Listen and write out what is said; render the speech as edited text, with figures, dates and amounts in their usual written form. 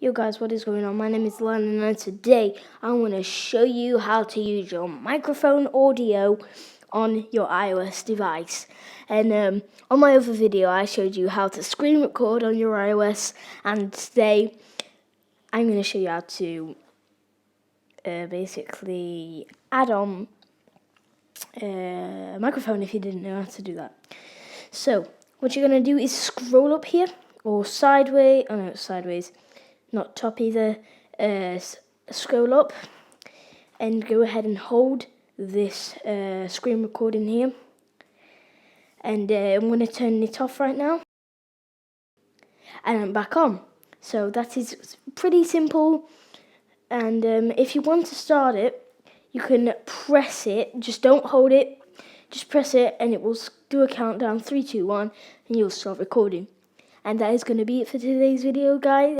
Yo guys, what is going on? My name is Lennon and today I'm going to show you how to use your microphone audio on your iOS device. And on my other video I showed you how to screen record on your iOS, and today I'm going to show you how to basically add on a microphone if you didn't know how to do that. So what you're going to do is scroll up here, or sideways, oh no, sideways, not top either, scroll up and go ahead and hold this screen recording here, and I'm going to turn it off right now and I'm back on. So that is pretty simple, and if you want to start it, you can press it, just don't hold it, just press it and it will do a countdown, 3, 2, 1, and you'll start recording. And that is going to be it for today's video, guys.